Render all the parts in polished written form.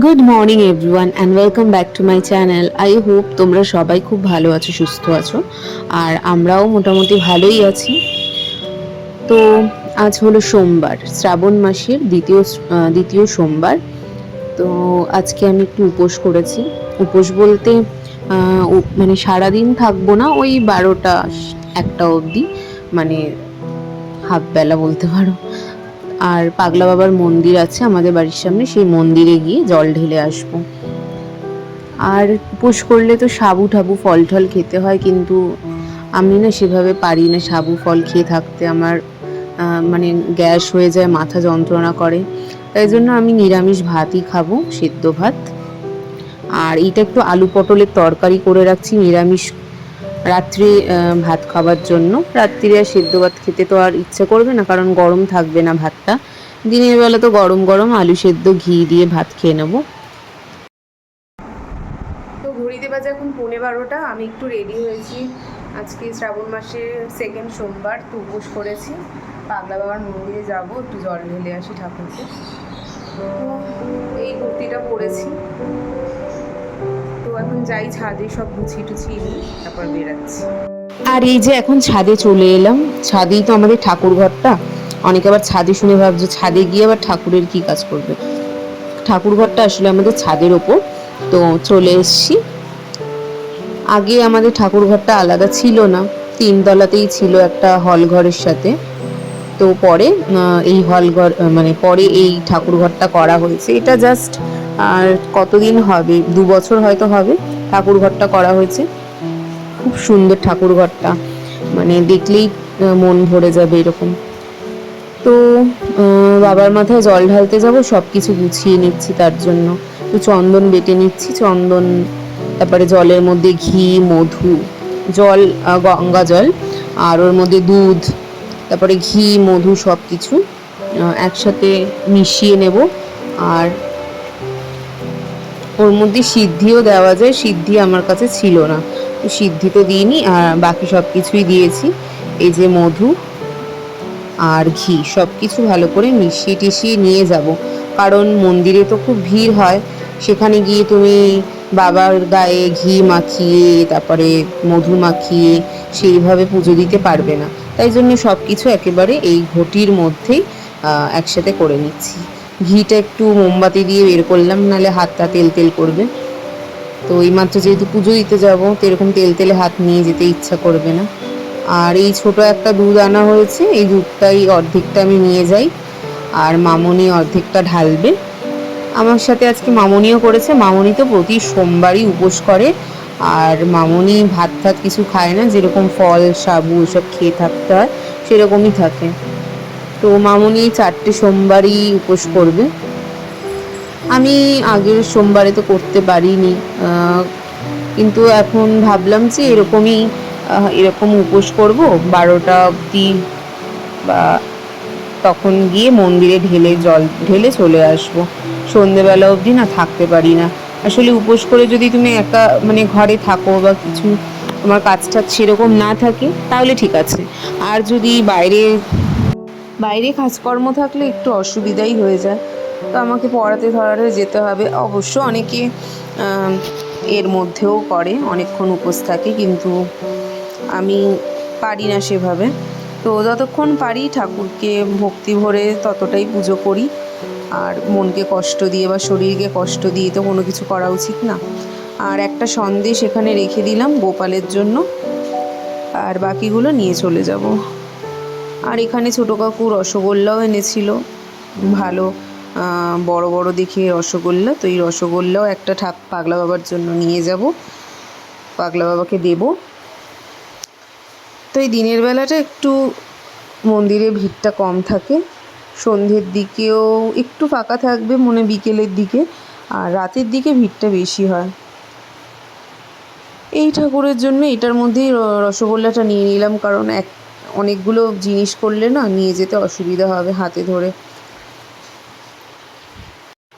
Good morning everyone and welcome back to my channel. I hope তোমরা সবাই খুব ভালো আছো, সুস্থ আছো, আর আমরাও মোটামুটি ভালোই আছি। তো আজ হলো সোমবার, শ্রাবণ মাসের দ্বিতীয় সোমবার। তো আজকে আমি একটু উপোস করেছি। উপোস বলতে মানে সারাদিন থাকবো না, ওই 12টা 1টা অবধি, মানে হাফ বেলা বলতে পারো। আর পাগলা বাবার মন্দির আছে আমাদের বাড়ির সামনে, সেই মন্দিরে গিয়ে জল ঢেলে আসবো। আর উপোস করলে তো সাবু ঠাবু ফল টল খেতে হয়, কিন্তু আমি না সেভাবে পারি না সাবু ফল খেয়ে থাকতে। আমার মানে গ্যাস হয়ে যায়, মাথা যন্ত্রণা করে, তাই জন্য আমি নিরামিষ ভাতই খাবো, সেদ্ধ ভাত। আর এইটা একটু আলু পটলের তরকারি করে রাখছি নিরামিষ রাত্রে ভাত খাবার জন্য। রাত্রিরে আর সেদ্ধ ভাত খেতে তো আর ইচ্ছে করবে না, কারণ গরম থাকবে না ভাতটা। দিনের বেলা তো গরম গরম আলু সেদ্ধ ঘি দিয়ে ভাত খেয়ে নেবো। তো ঘড়িতে বাজে এখন 11:15। আমি একটু রেডি হয়েছি। আজকে শ্রাবণ মাসের সেকেন্ড সোমবার, তো উপোস করেছি। পাগলা বাবার মন্দিরে যাব, একটু জল ঢেলে আসি ঠাকুরকে। তো এই কুর্তিটা পরেছি। তো এখন যাই ছাদে, সব গুছিয়ে টুছিয়ে নিই, তারপর বেরাচ্ছি। আর এই যে এখন ছাদে চলে এলাম। ছাদেই তো আমাদের ঠাকুর ঘরটা। অনেকে আবার ছাদে শুনে ভাবছে ছাদে গিয়ে আবার ঠাকুরের কি কাজ করবে। ঠাকুর ঘরটা আসলে আমাদের ছাদের ওপর। তো চলে এসছি। আগে আমাদের ঠাকুর ঘরটা আলাদা ছিল না, 3তলাতেই ছিল একটা হল ঘরের সাথে। তো পরে এই হল ঘর মানে পরে এই ঠাকুর ঘরটা করা হয়েছে। এটা জাস্ট আর কতদিন হবে, 2 বছর হয়তো হবে ঠাকুর ঘরটা করা হয়েছে। খুব সুন্দর ঠাকুর ঘরটা, মানে দেখলেই মন ভরে যাবে এরকম। তো বাবার মাথায় জল ঢালতে যাব, সব কিছু গুছিয়ে নিচ্ছি তার জন্য। তো চন্দন বেটে নিচ্ছি, চন্দন, তারপরে জলের মধ্যে ঘি, মধু, জল গঙ্গা জল, আর ওর মধ্যে দুধ, তারপরে ঘি, মধু সব কিছু একসাথে মিশিয়ে নেব। আর ওর মধ্যে সিদ্ধিও দেওয়া যায়, সিদ্ধি আমার কাছে ছিল না, তো সিদ্ধি তো দিইনি, আর বাকি সব কিছুই দিয়েছি। এই যে মধু আর ঘি সব কিছু ভালো করে মিশিয়ে টিশিয়ে নিয়ে যাব, কারণ মন্দিরে তো খুব ভিড় হয়। সেখানে গিয়ে তুমি বাবার গায়ে ঘি মাখিয়ে তারপরে মধু মাখিয়ে সেইভাবে পুজো দিতে পারবে না। তাই জন্য সব কিছু একেবারে এই ঘটির মধ্যেই একসাথে করে নিচ্ছি। ঘিটা একটু মোমবাতি দিয়ে বের করলাম, নাহলে হাতটা তেল তেল করবে। তো এইমাত্র যেহেতু পুজো দিতে যাবো, তো এরকম তেল তেলে হাত নিয়ে যেতে ইচ্ছা করবে না। আর এই ছোট একটা দুধ আনা হয়েছে, এই দুধটাই অর্ধেকটা আমি নিয়ে যাই, আর মামনি অর্ধেকটা ঢালবে। আমার সাথে আজকে মামনিও করেছে। মামনি তো প্রতি সোমবারই উপোস করে, আর মামনি ভাত টাত কিছু খায় না, যেরকম ফল সাবু এসব খেয়ে থাকতে হয় সেরকমই থাকে। তো মামনি 4টে সোমবারই উপোস করবে। আমি আগের সোমবারে তো করতে পারিনি, কিন্তু এখন ভাবলাম যে এরকম উপোস করব 12টা অবধি, বা তখন গিয়ে মন্দিরে জল ঢেলে চলে আসব। সন্ধেবেলা অবধি না থাকতে পারি না আসলে। উপোস করে যদি তুমি একা মানে ঘরে থাকো বা কিছু তোমার কাজ টাজ সেরকম না থাকে তাহলে ঠিক আছে। আর যদি বাইরে বাইরে কাজকর্ম থাকলে একটু অসুবিধাই হয়ে যায়। তো আমাকে পড়াতে ধরাতে যেতে হবে। অবশ্য অনেকে এর মধ্যেও করে, অনেকক্ষণ উপোস থাকে, কিন্তু আমি পারি না সেভাবে। তো যতক্ষণ পারি ঠাকুরকে ভক্তি ভরে ততটাই পুজো করি। আর মনকে কষ্ট দিয়ে বা শরীরকে কষ্ট দিয়ে তো কোনো কিছু করা উচিত না। আর একটা সন্দেশ এখানে রেখে দিলাম গোপালের জন্য, আর বাকিগুলো নিয়ে চলে যাব। আর এখানে ছোটো কাকু রসগোল্লাও এনেছিল, ভালো বড় বড় দেখে রসগোল্লা। তো এই রসগোল্লাও একটা পাগলা বাবার জন্য নিয়ে যাব, পাগলা বাবাকে দেব। তো এই দিনের বেলাটা একটু মন্দিরে ভিড়টা কম থাকে, সন্ধ্যের দিকেও একটু ফাঁকা থাকবে মনে, বিকেলের দিকে, আর রাতের দিকে ভিড়টা বেশি হয়। এই ঠাকুরের জন্য এটার মধ্যেই রসগোল্লাটা নিয়ে নিলাম, কারণ অনেকগুলো জিনিস করলে না নিয়ে যেতে অসুবিধা হবে হাতে ধরে।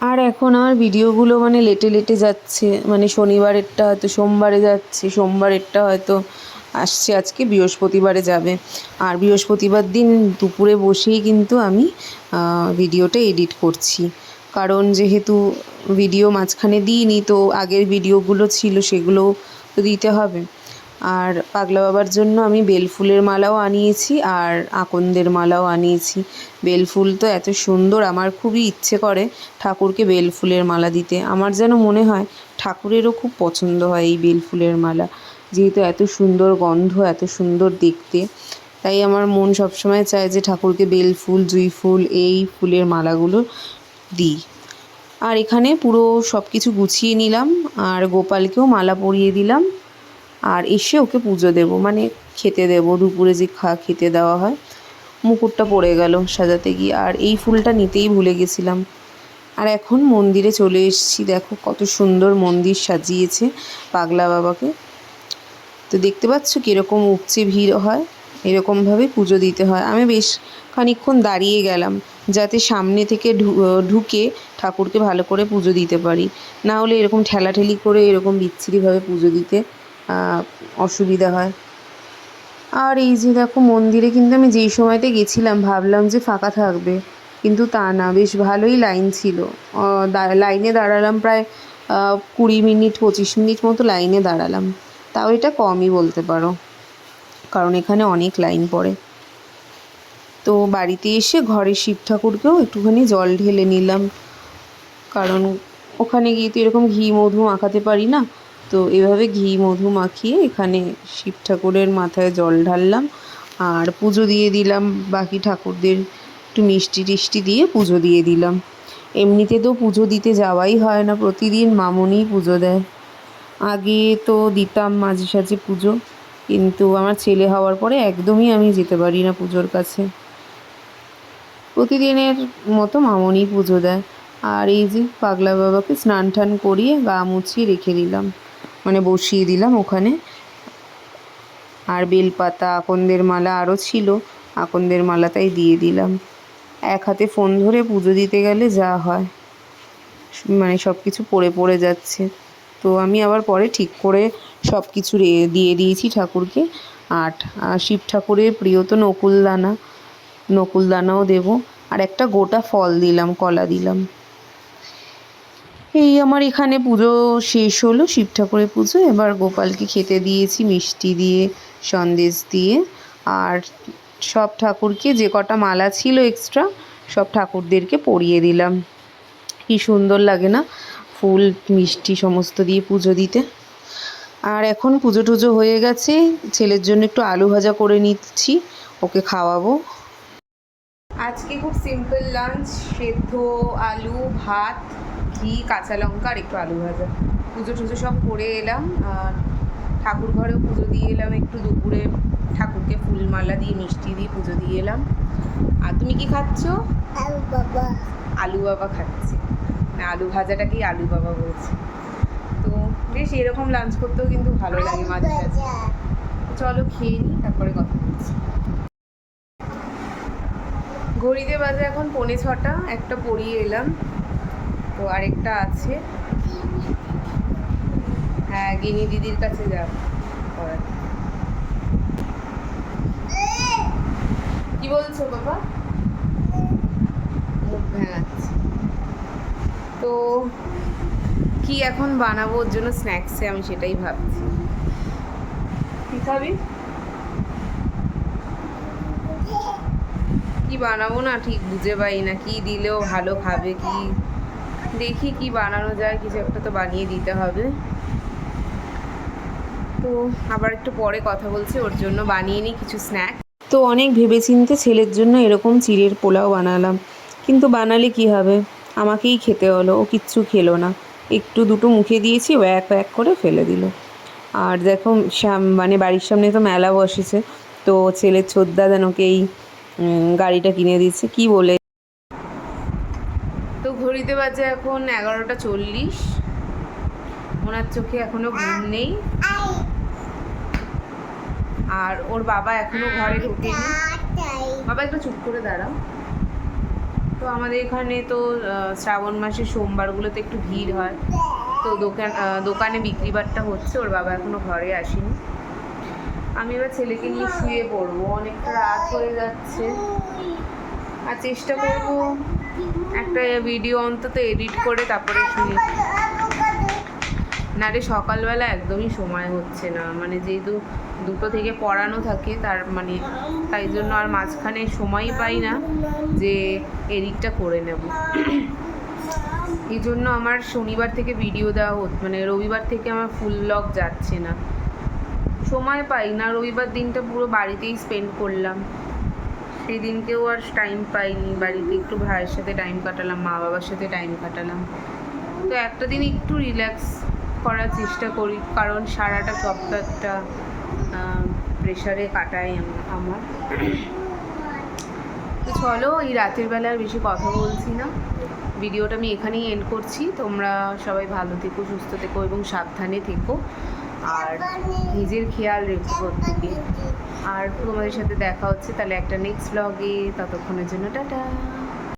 আর এখন আমার ভিডিওগুলো মানে লেটে লেটে যাচ্ছে, মানে শনিবারেরটা হয়তো সোমবারে যাচ্ছে, সোমবারেরটা হয়তো আসছে আজকে, বৃহস্পতিবারে যাবে। আর বৃহস্পতিবার দিন দুপুরে বসেই কিন্তু আমি ভিডিওটা এডিট করছি, কারণ যেহেতু ভিডিও মাঝখানে দিইনি, তো আগের ভিডিওগুলো ছিল সেগুলো তো দিতে হবে। আর পাগলা বাবার জন্য আমি বেলফুলের মালাও আনিয়েছি আর আকন্দের মালাও আনিয়েছি। বেলফুল তো এত সুন্দর, আমার খুবই ইচ্ছে করে ঠাকুরকে বেলফুলের মালা দিতে। আমার যেন মনে হয় ঠাকুরেরও খুব পছন্দ হয় এই বেলফুলের মালা, যেহেতু এত সুন্দর গন্ধ, এত সুন্দর দেখতে। তাই আমার মন সবসময় চায় যে ঠাকুরকে বেলফুল, জুঁই ফুল, এই ফুলের মালাগুলো দিই। আর এখানে পুরো সব কিছু গুছিয়ে নিলাম, আর গোপালকেও মালা পরিয়ে দিলাম। আর এসে ওকে পুজো দেব, মানে খেতে দেব, দুপুরে যে খেতে দেওয়া হয়। মুকুটটা পড়ে গেল সাজাতে গিয়ে, আর এই ফুলটা নিতেই ভুলে গেছিলাম। আর এখন মন্দিরে চলে এসেছি, দেখো কত সুন্দর মন্দির সাজিয়েছে পাগলা বাবাকে। তো দেখতে পাচ্ছ কীরকম উপচে ভিড় হয়, এরকমভাবে পুজো দিতে হয়। আমি বেশ খানিকক্ষণ দাঁড়িয়ে গেলাম যাতে সামনে থেকে ঢুকে ঠাকুরকে ভালো করে পুজো দিতে পারি, না হলে এরকম ঠেলাঠেলি করে এরকম বিচ্ছিরিভাবে পুজো দিতে অসুবিধা হয়। আর এই যে দেখো মন্দিরে কিন্তু আমি যেই সময়তে গেছিলাম ভাবলাম যে ফাঁকা থাকবে, কিন্তু তা না, বেশ ভালোই লাইন ছিল। লাইনে দাঁড়ালাম প্রায় 20 মিনিট 25 মিনিট মতো লাইনে দাঁড়ালাম, তাও এটা কমই বলতে পারো, কারণ এখানে অনেক লাইন পড়ে। তো বাড়িতে এসে ঘরে শিব ঠাকুরকেও একটুখানি জল ঢেলে নিলাম, কারণ ওখানে গিয়ে তো এরকম ঘি মধু মাখাতে পারি না। তো এভাবে ঘি মধু মাখিয়ে এখানে শিব ঠাকুরের মাথায় জল ঢাললাম আর পুজো দিয়ে দিলাম। বাকি ঠাকুরদের একটু মিষ্টি টিষ্টি দিয়ে পুজো দিয়ে দিলাম। এমনিতে তো পুজো দিতে যাওয়াই হয় না, প্রতিদিন মামনিই পুজো দেয়। আগে তো দিতাম মাঝে সাঝে পুজো, কিন্তু আমার ছেলে হওয়ার পরে একদমই আমি যেতে পারি না পুজোর কাছে। প্রতিদিনের মতো মামনিই পুজো দেয়। আর এই যে পাগলা বাবাকে স্নান টান করিয়ে গা মুছিয়ে রেখে দিলাম, মানে বসিয়ে দিলাম ওখানে। আর বেলপাতা, আকন্দের মালা আরও ছিল, আকন্দের মালাটাই দিয়ে দিলাম। এক হাতে ফোন ধরে পুজো দিতে গেলে যা হয়, মানে সব কিছু পড়ে যাচ্ছে। তো আমি আবার পরে ঠিক করে সব কিছু দিয়ে দিয়েছি ঠাকুরকে। আর শিব ঠাকুরের প্রিয় তো নকুলদানা, নকুলদানাও দেবো। আর একটা গোটা ফল দিলাম, কলা দিলাম। এই আমার এখানে পুজো শেষ হলো, শিব ঠাকুরের পুজো। এবার গোপালকে খেতে দিয়েছি মিষ্টি দিয়ে, সন্দেশ দিয়ে। আর সব ঠাকুরকে যে কটা মালা ছিল এক্সট্রা, সব ঠাকুরদেরকে পরিয়ে দিলাম। কি সুন্দর লাগে না ফুল মিষ্টি সমস্ত দিয়ে পুজো দিতে। আর এখন পুজো টুজো হয়ে গেছে, ছেলের জন্য একটু আলু ভাজা করে নিচ্ছি, ওকে খাওয়াবো। আজকে খুব সিম্পল লাঞ্চ, সেদ্ধ আলু, ভাত, ঘি, কাঁচা লঙ্কা আর একটু আলু ভাজা। পুজো টুজো সব করে এলাম, আর ঠাকুর ঘরেও পুজো দিয়ে এলাম একটু দুপুরে। ঠাকুরকে ফুলমালা দিয়ে মিষ্টি দিয়ে পুজো দিয়ে এলাম। আর তুমি কি খাচ্ছ? আলু বাবা। আলু বাবা খাচ্ছে, না আলু ভাজাটাকেই আলু বাবা বলছে। তো বেশ এরকম লাঞ্চ করতেও কিন্তু ভালো লাগে মাঝে মাঝে। চলো খেয়ে নিই, তারপরে কথা বলছি। ঘড়িতে বাজে এখন 6:45, একটা পরিয়ে এলাম, তো আরেকটা আছে। হ্যাঁ, গিনি দিদির কাছে যাব পড়াতে। কি বলছো বাবা? মুখ ভেঙাচ্ছে। তো কি এখন বানাবো ওর জন্য স্ন্যাক্সে, আমি সেটাই ভাবছি। কি খাবি? কি বানাবো না ঠিক বুঝে পাই না, কি দিলেও ভালো খাবে। কি দেখি কি বানানো যায়, কিছু একটা তো বানিয়ে দিতে হবে। তো আবার একটু পরে কথা বলছি, ওর জন্য বানিয়ে নিই কিছু স্ন্যাক্স। তো অনেক ভেবেচিন্তে ছেলের জন্য এরকম চিড়ের পোলাও বানালাম, কিন্তু বানালে কি হবে, আমাকেই খেতে হলো। ও কিচ্ছু খেলো না, একটু দুটো মুখে দিয়েছি, ও এক এক করে ফেলে দিল। আর দেখো মানে বাড়ির সামনে তো মেলা বসেছে, তো ছেলের ছোদ্দা যেন ওকে গাড়িটা কিনে দিচ্ছে কি বলে। তো ঘড়িতে বাজে এখন 11:40, ওনার চোখে এখনো ঘুম নেই, আর ওর বাবা এখনো ঘরে ঢোকেনি। বাবা একটু চুপ করে দাঁড়াও। তো আমাদের এখানে তো শ্রাবণ মাসের সোমবারগুলোতে একটু ভিড় হয়, তো দোকানে বিক্রিবাট্টা হচ্ছে, ওর বাবা এখনো ঘরে আসেনি। আমি এবার ছেলেকে নিয়ে শুয়ে পড়বো, অনেকটা রাত হয়ে যাচ্ছে। আর চেষ্টা করবো একটা ভিডিও অন্তত এডিট করে তারপরে শুনি। না রে, সকালবেলা একদমই সময় হচ্ছে না, মানে যেহেতু 2টো থেকে পড়ানো থাকে তার মানে তাই জন্য আর মাঝখানে সময়ই পাই না যে এডিটটা করে নেব। এই জন্য আমার শনিবার থেকে ভিডিও দেওয়া মানে রবিবার থেকে আমার ফুল ব্লগ যাচ্ছে না, সময় পাই না। রবিবার দিনটা পুরো বাড়িতেই স্পেন্ড করলাম, সেই দিনকেও আর টাইম পাইনি। বাড়িতে একটু ভাইয়ের সাথে টাইম কাটালাম, মা বাবার সাথে টাইম কাটালাম। তো একটা দিন একটু রিল্যাক্স করার চেষ্টা করি, কারণ সারাটা সপ্তাহটা প্রেশারে কাটাই আমার। তো চলো, এই রাতের বেলা আর বেশি কথা বলছি না, ভিডিওটা আমি এখানেই এন্ড করছি। তোমরা সবাই ভালো থেকো, সুস্থ থেকো এবং সাবধানে থেকো, আর নিজের খেয়াল রেখো প্রত্যেকে। আর তোমাদের সাথে দেখা হচ্ছে তাহলে একটা নেক্সট ব্লগে, ততক্ষণের জন্য টাটা।